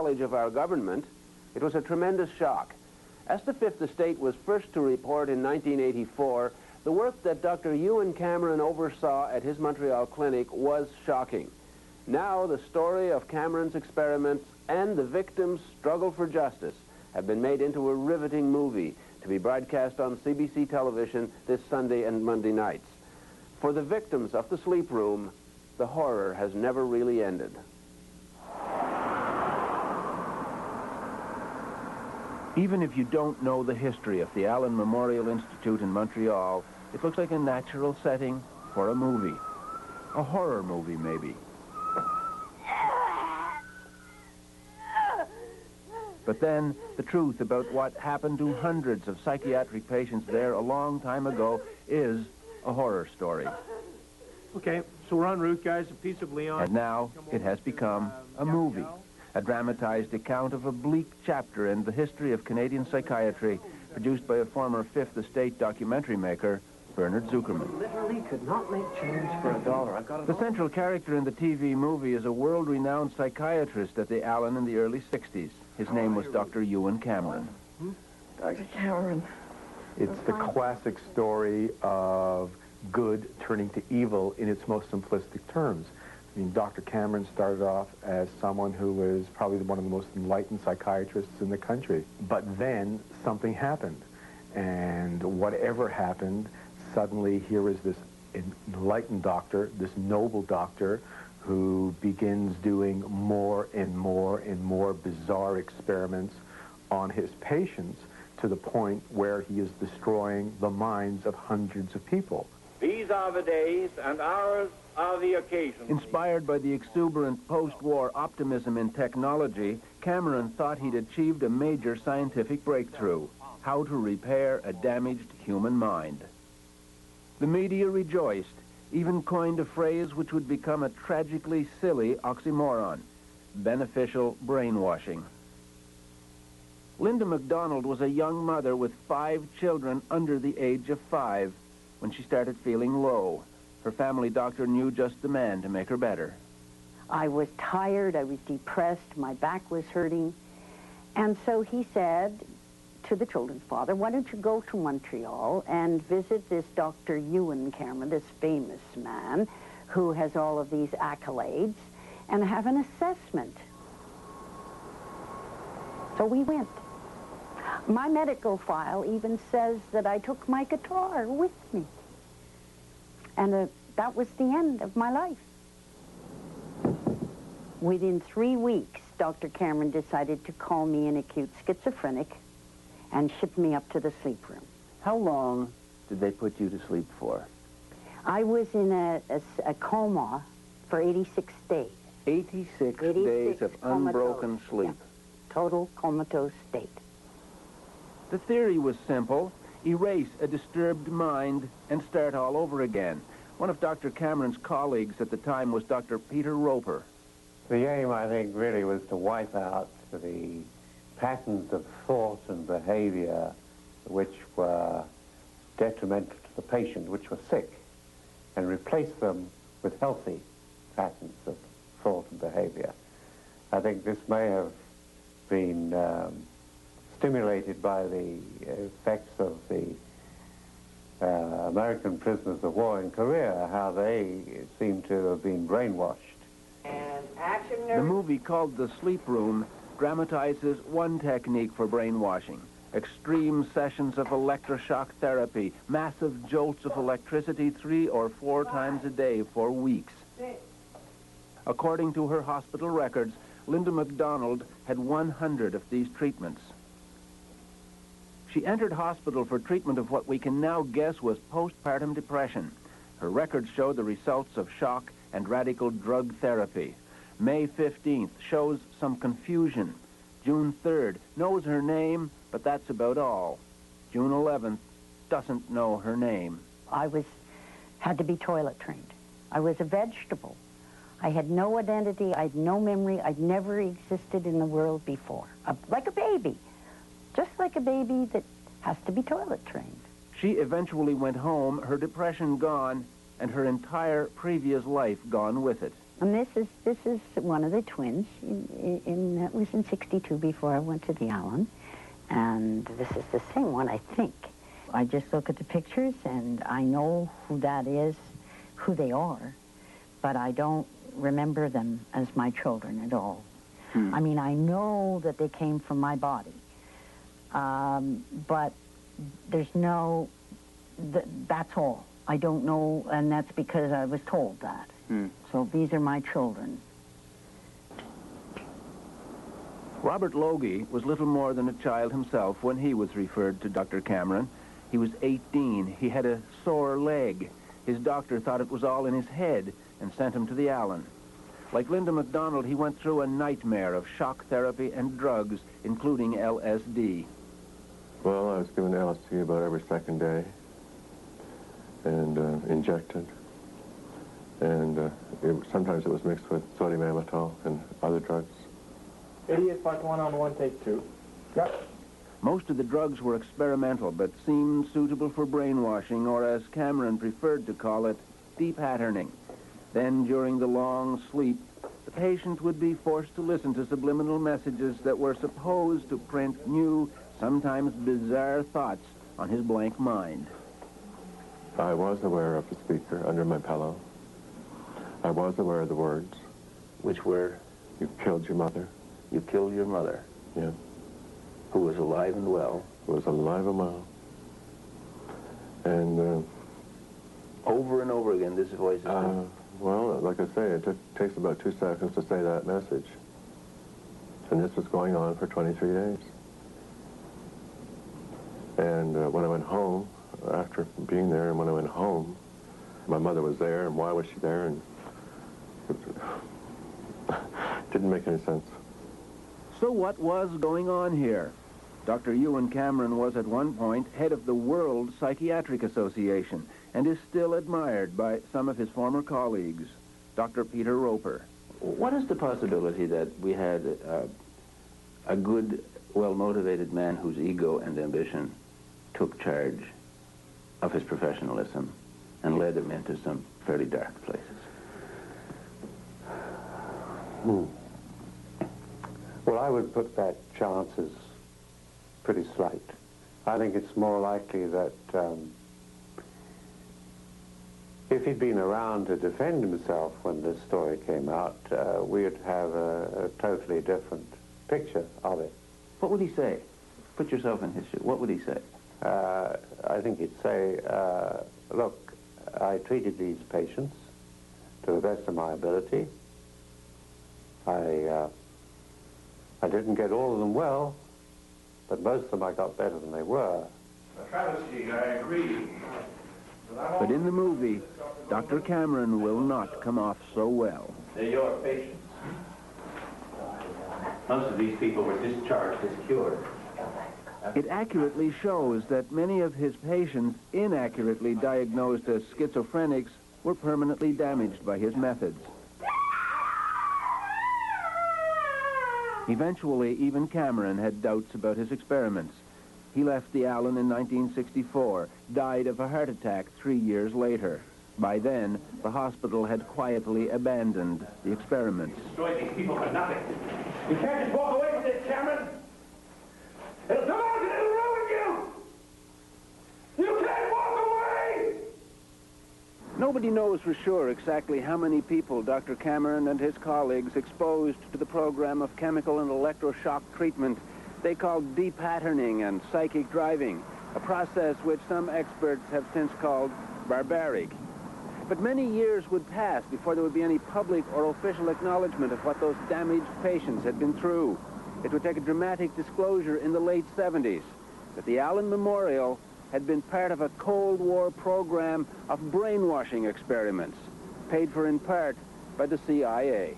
knowledge of our government, it was a tremendous shock. As the Fifth Estate was first to report in 1984, the work that Dr. Ewan Cameron oversaw at his Montreal clinic was shocking. Now the story of Cameron's experiments and the victims' struggle for justice have been made into a riveting movie to be broadcast on CBC television this Sunday and Monday nights. For the victims of the sleep room, the horror has never really ended. Even if you don't know the history of the Allen Memorial Institute in Montreal, it looks like a natural setting for a movie. A horror movie, maybe. But then, the truth about what happened to hundreds of psychiatric patients there a long time ago is a horror story. Okay, so we're en route, guys. A piece of Leon. And now, it has become a movie. A dramatized account of a bleak chapter in the history of Canadian psychiatry, produced by a former Fifth Estate documentary maker, Bernard Zuckerman. Literally could not make change for $1. I've got it. The central character in the TV movie is a world-renowned psychiatrist at the Allen in the early 60s. His name was Dr. Ewan Cameron. Dr. Cameron. It's the classic story of good turning to evil in its most simplistic terms. I mean, Dr. Cameron started off as someone who was probably one of the most enlightened psychiatrists in the country. But then something happened. And whatever happened, suddenly here is this enlightened doctor, this noble doctor, who begins doing more and more and more bizarre experiments on his patients to the point where he is destroying the minds of hundreds of people. These are the days, and ours are the occasions. Inspired by the exuberant post-war optimism in technology, Cameron thought he'd achieved a major scientific breakthrough: how to repair a damaged human mind. The media rejoiced, even coined a phrase which would become a tragically silly oxymoron: beneficial brainwashing. Linda MacDonald was a young mother with 5 children under the age of 5 when she started feeling low. Her family doctor knew just the man to make her better. I was tired, I was depressed, my back was hurting, and so he said to the children's father, why don't you go to Montreal and visit this Dr. Ewan Cameron, this famous man who has all of these accolades, and have an assessment. So we went. My medical file even says that I took my guitar with me. And that was the end of my life. Within 3 weeks, Dr. Cameron decided to call me an acute schizophrenic and shipped me up to the sleep room. How long did they put you to sleep for? I was in a coma for 86 days. 86 days of unbroken sleep. Yeah. Total comatose state. The theory was simple: erase a disturbed mind and start all over again. One of Dr. Cameron's colleagues at the time was Dr. Peter Roper. The aim, I think, really was to wipe out the patterns of thought and behavior which were detrimental to the patient, which were sick, and replace them with healthy patterns of thought and behavior. I think this may have been stimulated by the effects of the American prisoners of war in Korea, how they seem to have been brainwashed. And action. The movie, called The Sleep Room, dramatizes one technique for brainwashing: extreme sessions of electroshock therapy, massive jolts of electricity 3 or 4 times a day for weeks. According to her hospital records, Linda MacDonald had 100 of these treatments. She entered hospital for treatment of what we can now guess was postpartum depression. Her records show the results of shock and radical drug therapy. May 15th shows some confusion. June 3rd knows her name, but that's about all. June 11th doesn't know her name. I had to be toilet trained. I was a vegetable. I had no identity, I had no memory, I'd never existed in the world before. Like a baby. Just like a baby that has to be toilet trained. She eventually went home, her depression gone, and her entire previous life gone with it. And this is one of the twins. That was in '62 before I went to the Allen. And this is the same one, I think. I just look at the pictures and I know who that is, who they are, but I don't remember them as my children at all. I mean, I know that they came from my body, but there's no, that's all. I don't know, and that's because I was told that. So these are my children. Robert Logie was little more than a child himself when he was referred to Dr. Cameron. He was 18. He had a sore leg. His doctor thought it was all in his head and sent him to the Allen. Like Linda MacDonald, he went through a nightmare of shock therapy and drugs, including LSD. Well, I was given LSD about every second day and injected. And sometimes it was mixed with sodium amytal and other drugs. Idiot, part 1 on 1, take 2. Yep. Most of the drugs were experimental, but seemed suitable for brainwashing, or as Cameron preferred to call it, de-patterning. Then, during the long sleep, the patient would be forced to listen to subliminal messages that were supposed to print new, sometimes bizarre thoughts on his blank mind. I was aware of the speaker under my pillow. I was aware of the words. Which were? You killed your mother. You killed your mother. Yeah. Who was alive and well. Who was alive and well. And over and over again, this voice is well, like I say, it takes about 2 seconds to say that message. And this was going on for 23 days. And when I went home, after being there, and when I went home, my mother was there, and why was she there? And it didn't make any sense. So what was going on here? Dr. Ewan Cameron was at one point head of the World Psychiatric Association and is still admired by some of his former colleagues. Dr. Peter Roper. What is the possibility that we had a good, well-motivated man whose ego and ambition took charge of his professionalism and led him into some fairly dark places? Well, I would put that chance as pretty slight. I think it's more likely that if he'd been around to defend himself when this story came out, we'd have a totally different picture of it. What would he say? Put yourself in his shoes. What would he say? I think he'd say, look, I treated these patients to the best of my ability. I didn't get all of them well, but most of them I got better than they were. A travesty, I agree. But in the movie, Dr. Cameron will not come off so well. They're your patients. Most of these people were discharged as cured. It accurately shows that many of his patients, inaccurately diagnosed as schizophrenics, were permanently damaged by his methods. Eventually, even Cameron had doubts about his experiments. He left the Allen in 1964, died of a heart attack 3 years later. By then, the hospital had quietly abandoned the experiments. Destroy these people for nothing. You can't just walk away from this, Cameron. It'll come out and it'll ruin you. You can't walk away. Nobody knows for sure exactly how many people Dr. Cameron and his colleagues exposed to the program of chemical and electroshock treatment they called de-patterning and psychic driving, a process which some experts have since called barbaric. But many years would pass before there would be any public or official acknowledgement of what those damaged patients had been through. It would take a dramatic disclosure in the late 70s that the Allen Memorial had been part of a Cold War program of brainwashing experiments, paid for in part by the CIA.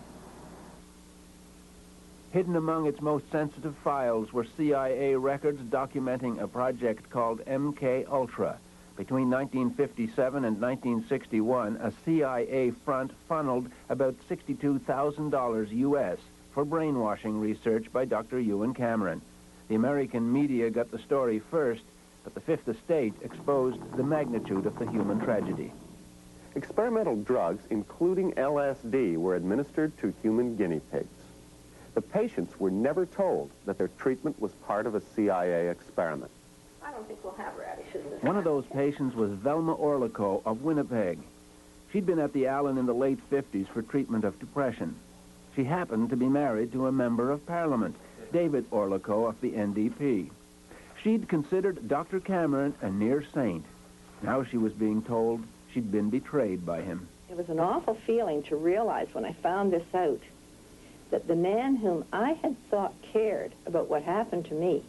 Hidden among its most sensitive files were CIA records documenting a project called MKULTRA. Between 1957 and 1961, a CIA front funneled about $62,000 U.S. for brainwashing research by Dr. Ewan Cameron. The American media got the story first, but the Fifth Estate exposed the magnitude of the human tragedy. Experimental drugs, including LSD, were administered to human guinea pigs. The patients were never told that their treatment was part of a CIA experiment. I don't think we'll have radishes. One of those patients was Velma Orlico of Winnipeg. She'd been at the Allen in the late 50s for treatment of depression. She happened to be married to a member of Parliament, David Orlico of the NDP. She'd considered Dr. Cameron a near saint. Now she was being told she'd been betrayed by him. It was an awful feeling to realize when I found this out that the man whom I had thought cared about what happened to me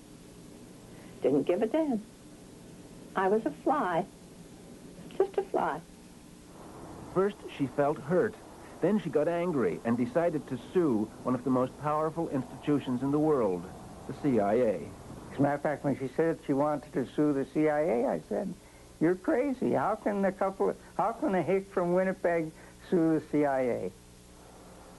didn't give a damn. I was a fly, just a fly. First, she felt hurt. Then she got angry and decided to sue one of the most powerful institutions in the world, the CIA. As a matter of fact, when she said she wanted to sue the CIA, I said, "You're crazy. How can a hick from Winnipeg sue the CIA?"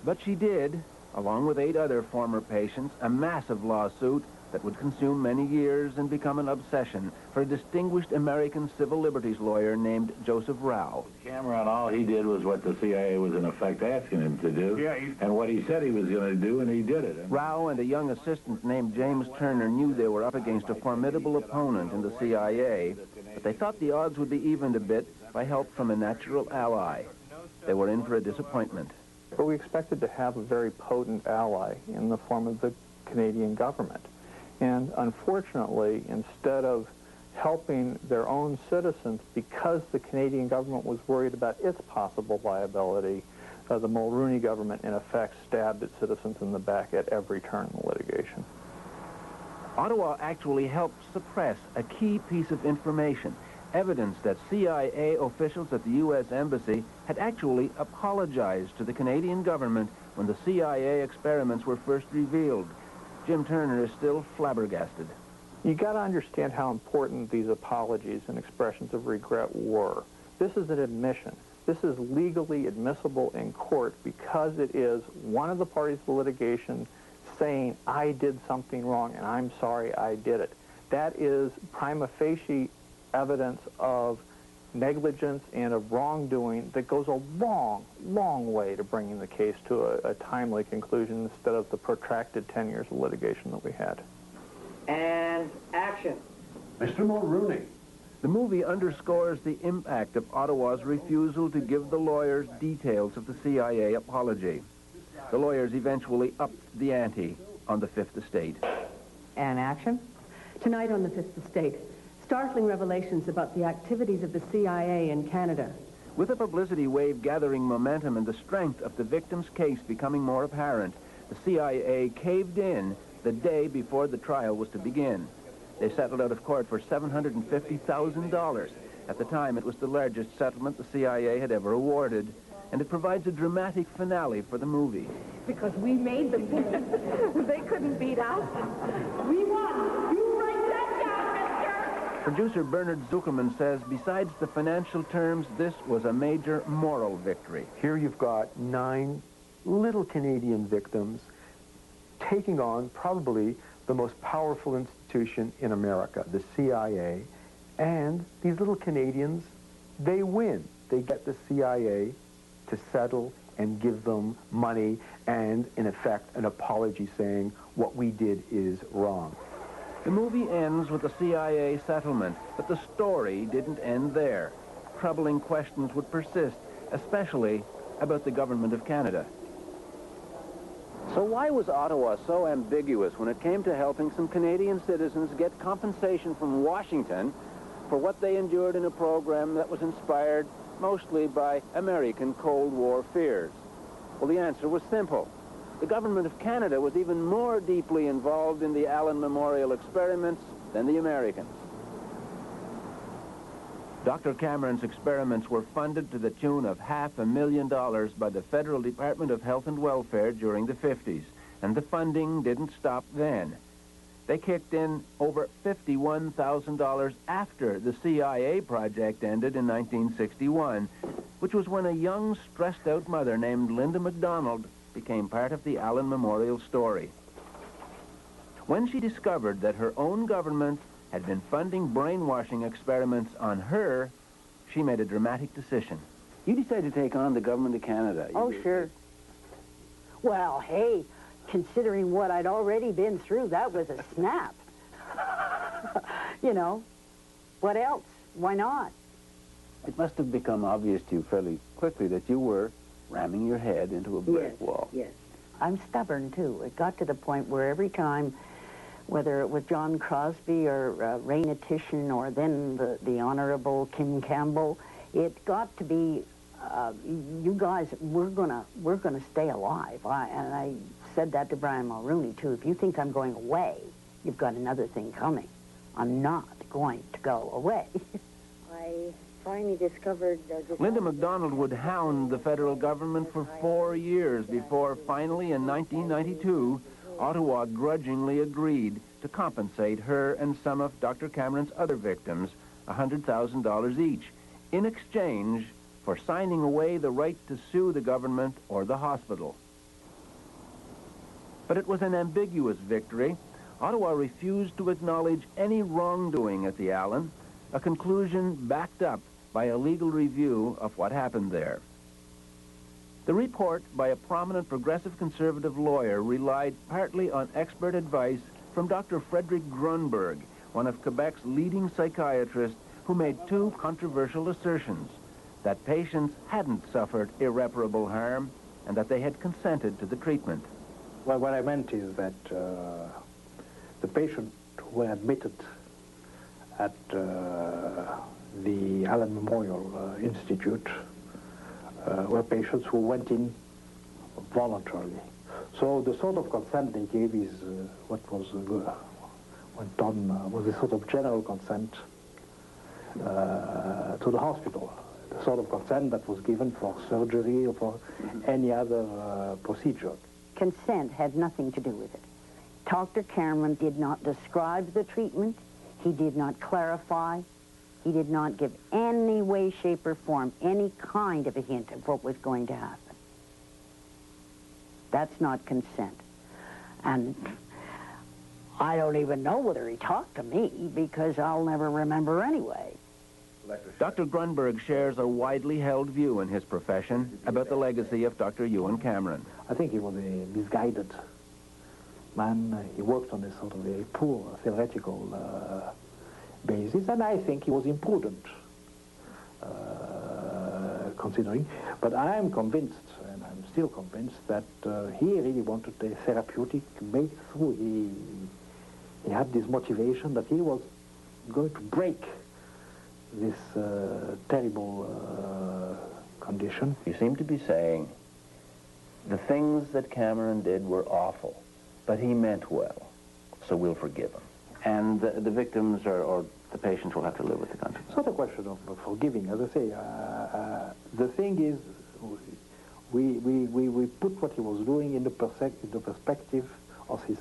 But she did, along with 8 other former patients, a massive lawsuit that would consume many years and become an obsession for a distinguished American civil liberties lawyer named Joseph Rao. Cameron, all he did was what the CIA was in effect asking him to do, and what he said he was going to do, and he did it. Rao and a young assistant named James Turner knew they were up against a formidable opponent in the CIA, but they thought the odds would be evened a bit by help from a natural ally. They were in for a disappointment. But we expected to have a very potent ally in the form of the Canadian government. And unfortunately, instead of helping their own citizens, because the Canadian government was worried about its possible liability, the Mulroney government, in effect, stabbed its citizens in the back at every turn in the litigation. Ottawa actually helped suppress a key piece of information, evidence that CIA officials at the U.S. Embassy had actually apologized to the Canadian government when the CIA experiments were first revealed. Jim Turner is still flabbergasted. You got to understand how important these apologies and expressions of regret were. This is an admission. This is legally admissible in court because it is one of the parties to litigation saying, "I did something wrong and I'm sorry I did it." That is prima facie evidence of negligence and of wrongdoing that goes a long, long way to bringing the case to a timely conclusion instead of the protracted 10 years of litigation that we had. And action. Mr. Mulroney. The movie underscores the impact of Ottawa's refusal to give the lawyers details of the CIA apology. The lawyers eventually upped the ante on the Fifth Estate. And action? Tonight on the Fifth Estate, startling revelations about the activities of the CIA in Canada. With the publicity wave gathering momentum and the strength of the victim's case becoming more apparent, the CIA caved in the day before the trial was to begin. They settled out of court for $750,000. At the time, it was the largest settlement the CIA had ever awarded, and it provides a dramatic finale for the movie. Because we made them. They couldn't beat us. We won. You write that down, mister. Producer Bernard Zuckerman says besides the financial terms, this was a major moral victory. Here you've got 9 little Canadian victims taking on probably the most powerful institution in America, the CIA, and these little Canadians, they win. They get the CIA to settle and give them money and, in effect, an apology saying what we did is wrong. The movie ends with a CIA settlement, but the story didn't end there. Troubling questions would persist, especially about the government of Canada. So why was Ottawa so ambiguous when it came to helping some Canadian citizens get compensation from Washington for what they endured in a program that was inspired mostly by American Cold War fears? Well, the answer was simple. The government of Canada was even more deeply involved in the Allen Memorial experiments than the Americans. Dr. Cameron's experiments were funded to the tune of $500,000 by the Federal Department of Health and Welfare during the 50s, and the funding didn't stop then. They kicked in over $51,000 after the CIA project ended in 1961, which was when a young, stressed-out mother named Linda MacDonald became part of the Allen Memorial story. When she discovered that her own government had been funding brainwashing experiments on her, she made a dramatic decision. You decided to take on the government of Canada. Oh, sure. Well, hey, considering what I'd already been through, that was a snap. You know, what else? Why not? It must have become obvious to you fairly quickly that you were ramming your head into a brick wall. Yes. I'm stubborn, too. It got to the point where every time, whether it was John Crosby or Raina Titian or then the Honorable Kim Campbell, it got to be, you guys, we're gonna stay alive. And I said that to Brian Mulrooney, too. If you think I'm going away, you've got another thing coming. I'm not going to go away. I finally discovered... Linda MacDonald would hound the federal government for 4 years before finally in 1992, Ottawa grudgingly agreed to compensate her and some of Dr. Cameron's other victims $100,000 each in exchange for signing away the right to sue the government or the hospital. But it was an ambiguous victory. Ottawa refused to acknowledge any wrongdoing at the Allen, a conclusion backed up by a legal review of what happened there. The report by a prominent progressive conservative lawyer relied partly on expert advice from Dr. Frederick Grunberg, one of Quebec's leading psychiatrists, who made two controversial assertions: that patients hadn't suffered irreparable harm and that they had consented to the treatment. Well, what I meant is that the patients who were admitted at the Allen Memorial Institute were patients who went in voluntarily. So the sort of consent they gave is what was went on was a sort of general consent to the hospital, the sort of consent that was given for surgery or for any other procedure. Consent had nothing to do with it. Dr. Cameron did not describe the treatment. He did not clarify. He did not give any way, shape, or form any kind of a hint of what was going to happen. That's not consent. And I don't even know whether he talked to me, because I'll never remember anyway. Dr. Grunberg shares a widely held view in his profession about the legacy of Dr. Ewan Cameron. I think he was a misguided man. He worked on a sort of a poor theoretical basis, and I think he was imprudent, considering. But I am convinced, and I'm still convinced, that he really wanted a therapeutic breakthrough. He had this motivation that he was going to break this terrible condition. You seem to be saying the things that Cameron did were awful, but he meant well, so we'll forgive him. And the victims or the patients will have to live with the consequences. It's not a question of forgiving. As I say, the thing is, we put what he was doing in the perspective of his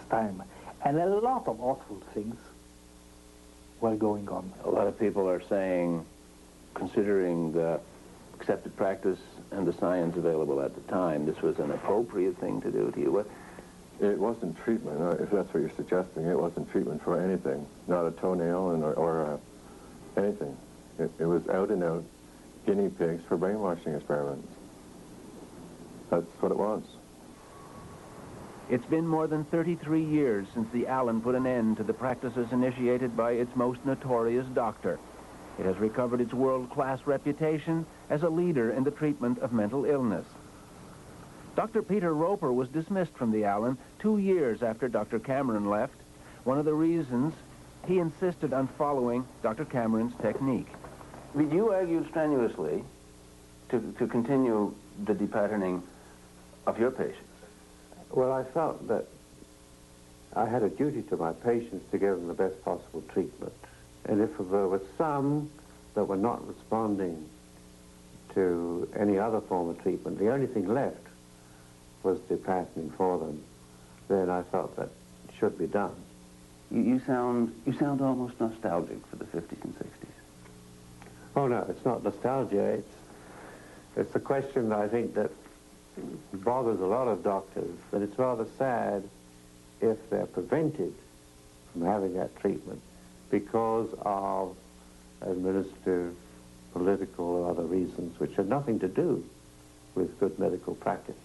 time. And a lot of awful things were going on. A lot of people are saying, considering the accepted practice and the science available at the time, this was an appropriate thing to do to you. What? It wasn't treatment, if that's what you're suggesting. It wasn't treatment for anything, not a toenail or anything. It was out and out guinea pigs for brainwashing experiments. That's what it was. It's been more than 33 years since the Allen put an end to the practices initiated by its most notorious doctor. It has recovered its world-class reputation as a leader in the treatment of mental illness. Dr. Peter Roper was dismissed from the Allen 2 years after Dr. Cameron left. One of the reasons, he insisted on following Dr. Cameron's technique. You argued strenuously to continue the depatterning of your patients. Well, I felt that I had a duty to my patients to give them the best possible treatment. And if there were some that were not responding to any other form of treatment, the only thing left was depatterning for them, then I felt that should be done. You sound almost nostalgic for the 50s and 60s. Oh, no, it's not nostalgia. It's a question, I think, that bothers a lot of doctors, but it's rather sad if they're prevented from having that treatment because of administrative political or other reasons which had nothing to do with good medical practice.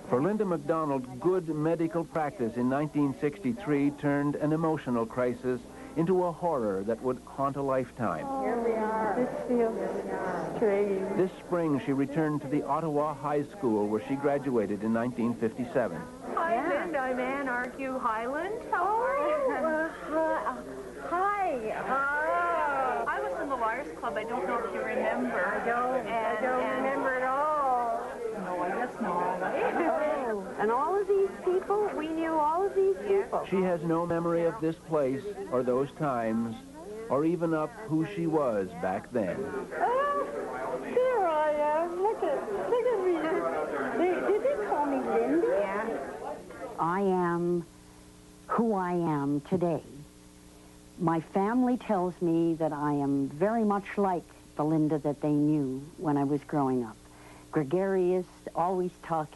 For Linda MacDonald, good medical practice in 1963 turned an emotional crisis into a horror that would haunt a lifetime. Here we are. This feels strange. This spring, she returned to the Ottawa High School, where she graduated in 1957. Hi, Linda. I'm Ann Argue Highland. How are you? Hi. I was in the Liars Club. I don't know if you remember. I don't remember at all. No, I guess not. Oh, and all of these people, we knew all of these people. She has no memory of this place or those times, or even of who she was back then. Oh, there I am. Look at me. Did they call me Linda? Yeah. I am who I am today. My family tells me that I am very much like the Linda that they knew when I was growing up. Gregarious, always talking.